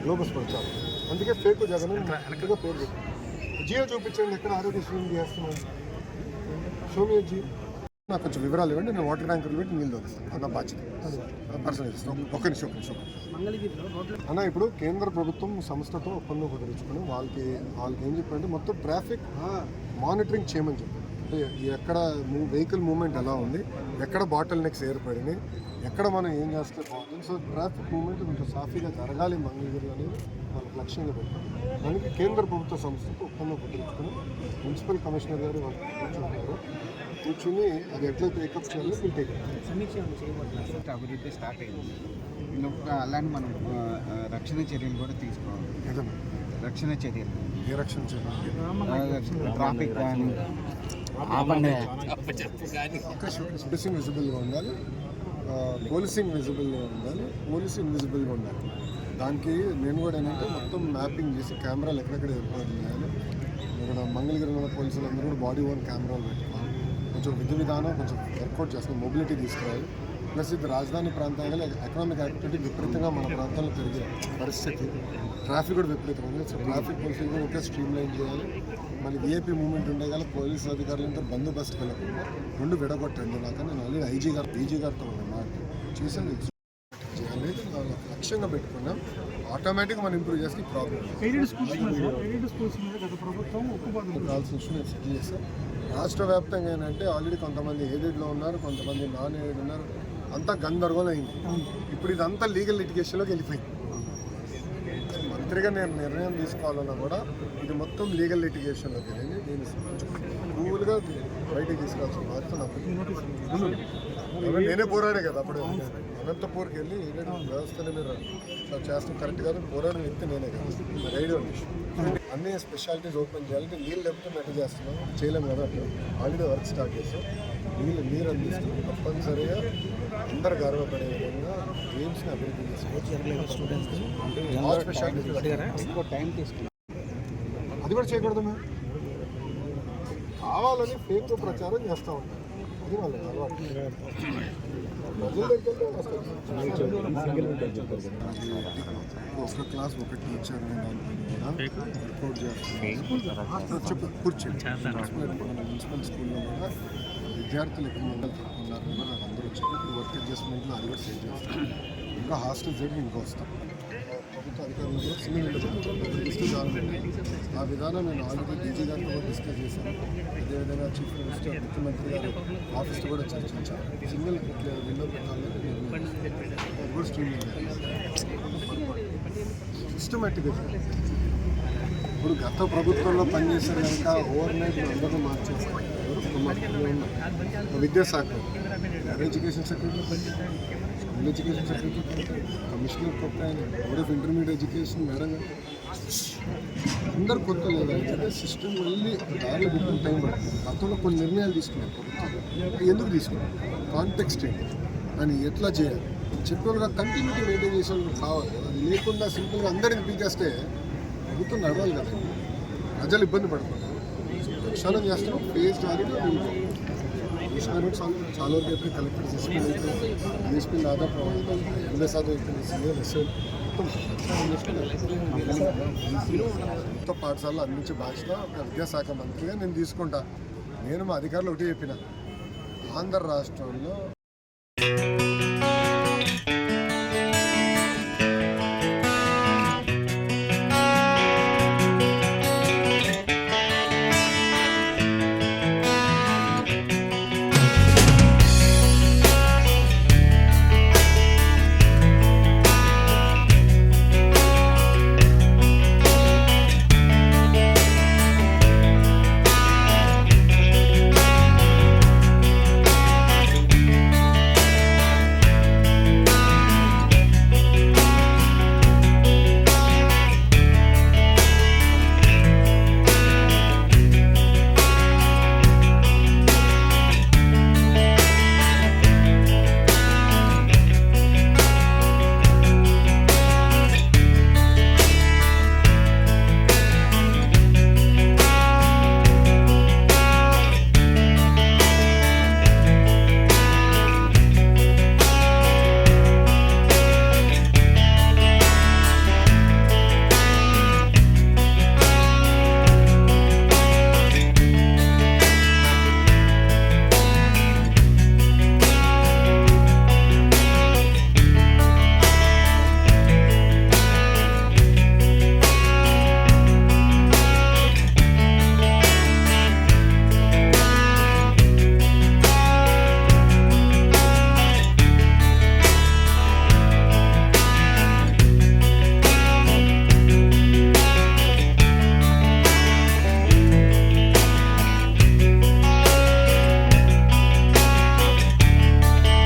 Globus ప్రచారం, అందుకే fake Jagan పేరు పెట్టి జియో చూపించండి, ఎక్కడ ఆరోగ్యశ్రీ చేస్తున్నాను, షోమియో జీ. నాకు కొంచెం వివరాలు ఇవ్వండి, నేను వాటర్ ట్యాంకర్లు పెట్టి నీళ్ళు తోలిస్తాను, అన్న బాధ్యత పర్సనల్ ఇస్తాను. ఒక్క నిమిషం అన్న. ఇప్పుడు కేంద్ర ప్రభుత్వం సంస్థతో ఒప్పందం కుదుర్చుకుని వాళ్ళకి ఏం చెప్పారంటే మొత్తం ట్రాఫిక్ మానిటరింగ్ చేయమని చెప్పారు. అంటే ఎక్కడ వెహికల్ మూవ్మెంట్ ఎలా ఉంది, ఎక్కడ బాటిల్ నెక్స్ ఏర్పడినాయి, ఎక్కడ మనం ఏం చేస్తే బాగుంటుంది. సో ట్రాఫిక్ మూవ్మెంట్ కొంచెం సాఫీగా జరగాలి మంగళగిరి అనేది వాళ్ళకి లక్ష్యంగా పెట్టారు. దానికి కేంద్ర ప్రభుత్వ సంస్థతో ఒప్పందం కుదుర్చుకుని మున్సిపల్ కమిషనర్ గారు వాళ్ళు కూర్చుని అది ఎట్లా టేకప్ చేయాలో వీళ్ళు టేకప్ అభివృద్ధి స్టార్ట్ అయింది. అలానే మనం రక్షణ చర్యలు కూడా తీసుకోవాలి. ఏదన్నా రక్షణ చర్యలు, ఏ రక్షణ చర్యలు? ట్రాఫిక్ కానీ పోలీసింగ్ విజిబుల్గా ఉండాలి, పోలీసింగ్ విజిబుల్గా ఉండాలి, పోలీసు ఇన్విజిబుల్గా ఉండాలి. దానికి నేను కూడా ఏంటంటే మొత్తం మ్యాపింగ్ చేసి కెమెరాలు ఎక్కడెక్కడ ఏర్పాటు చేయాలి. ఇక్కడ మంగళగిరిలో ఉన్న పోలీసులందరూ కూడా బాడీ ఓన్ కెమెరాలు పెట్టుకోవాలి. కొంచెం విధి విధానం కొంచెం వర్కౌట్ చేస్తాం, మొబిలిటీ తీసుకురావాలి. ప్లస్ ఇది రాజధాని ప్రాంతాల్లో ఎకనామిక్ యాక్టివిటీ విపరీతంగా మన ప్రాంతాల్లో పెరిగే పరిస్థితి, ట్రాఫిక్ కూడా విపరీతంగా ఉంది. సో ట్రాఫిక్ పోలీసులు కూడా ఇంకా స్ట్రీమ్ లైన్ చేయాలి. మళ్ళీ విఐపీ మూవ్మెంట్ ఉండేగాల పోలీసు అధికారులంతా బందోబస్తుకి వెళ్ళకుండా రెండు విడగొట్టండి. నాకని నేను ఆల్రెడీ డీజీ గారితో మాట చేసేది అనేది లక్ష్యంగా పెట్టుకున్నాం. ఆటోమేటిక్గా మనం ఇంప్రూవ్ చేస్తే ప్రాబ్లం కావాల్సిన ఇష్యూ నేను సెటిల్ చేస్తాను. రాష్ట్ర వ్యాప్తంగా ఏంటంటే ఆల్రెడీ కొంతమంది ఎయిడెడ్లో ఉన్నారు, కొంతమంది నాన్ ఎయిడెడ్ ఉన్నారు. అంతా గందరగోళం అయింది. ఇప్పుడు ఇదంతా లీగల్ లిటిగేషన్లోకి వెళ్ళిపోయింది. మంత్రిగా నేను నిర్ణయం తీసుకోవాలన్నా కూడా ఇది మొత్తం లీగల్ లిటిగేషన్లోకి వెళ్ళింది. నేను కూల్గా బయటకు తీసుకురావాల్సిన బాధ్యత నాకు. నేనే పోరాడే కదా అప్పుడు అనంతపూర్కి వెళ్ళి ఏదైనా వ్యవస్థని మీరు చేస్తాం కరెక్ట్ కాదు, పోరాడిన వ్యక్తి నేనే కదా. ఐడియా అన్ని స్పెషాలిటీస్ ఓపెన్ చేయాలంటే నీళ్ళు లేకపోతే మెట్ట చేస్తున్నాం, చేయలేము కదా. అట్లా ఆల్రెడీ వర్క్ స్టార్ట్ చేస్తాం. నీరు అందిస్తున్నాం. తప్పనిసరిగా అందరు గర్వపడే విధంగా గేమ్స్ని అభివృద్ధి చేసుకోవచ్చు. అది కూడా చేయకూడదు. మేము కావాలని ఫేక్ ప్రచారం చేస్తూ ఉంటాం. అది వాళ్ళకి అలవాటు. ఒక క్లాస్ ఒక టీచర్ వర్కౌట్ చేస్తున్నాం. కూర్చోండి. మున్సిపల్ స్కూల్లో కూడా విద్యార్థులు ఎక్కువ మంది ఉన్నారు. నాకు అందరూ వచ్చారు. వర్క్ అడ్జస్ట్మెంట్లో అది కూడా సెట్ చేస్తాం. ఇంకా హాస్టల్ సైడ్ ఇంకా వస్తాం. ప్రభుత్వ అధికారులు కూడా సింగిల్ లిస్టు ఆ విధానం నేను ఆల్రెడీ డీజీ గారితో డిస్కస్ చేశాను. అదేవిధంగా చీఫ్ మినిస్టర్ ముఖ్యమంత్రి గారు ఆఫీస్లో కూడా చర్చించాను. సింగిల్ విండో పెట్టాలని అది కూడా స్ట్రీమ్ సిస్టమేటిక్గా. ఇప్పుడు గత ప్రభుత్వంలో పనిచేశారు కనుక ఓవర్ నైట్ అందరూ మార్చేస్తారు. విద్యాశాఖ, education secretary, school education secretary, commissioner కొత్త, board of intermediate education madam, అందరు కొత్త. లేదంటే సిస్టమ్ వెళ్ళి దారిలో పెట్టిన టైం పడుతుంది. గతంలో కొన్ని నిర్ణయాలు తీసుకున్నారు ప్రభుత్వం. ఎందుకు తీసుకున్నారు, కాంటెక్స్ట్ ఏంటి అని, ఎట్లా చేయాలి చెప్పేవాళ్ళుగా కంటిన్యూటీ మెయింటైన్ చేసే వాళ్ళు కావాలి. అది లేకుండా సింపుల్గా అందరిని పీకేస్తే ప్రభుత్వం నడవాలి కదా. ప్రజలు ఇబ్బంది పడుతున్నారు. ప్రక్షాళన చేస్తున్నాం. ఫేజ్ ఆల్రెడీ చాలా వరకు అయితే కలెక్టర్ సిస్టమ్ అయితే డిఎస్పీ దాదాపు 80% అయిపోయింది. సీనియర్ ఎస్ఎల్ మొత్తం పాఠశాలలో అందించే బాధ్యత విద్యాశాఖ మంత్రిగా నేను తీసుకుంటా. నేను మా అధికారులు ఒకటి చెప్పిన, ఆంధ్ర రాష్ట్రంలో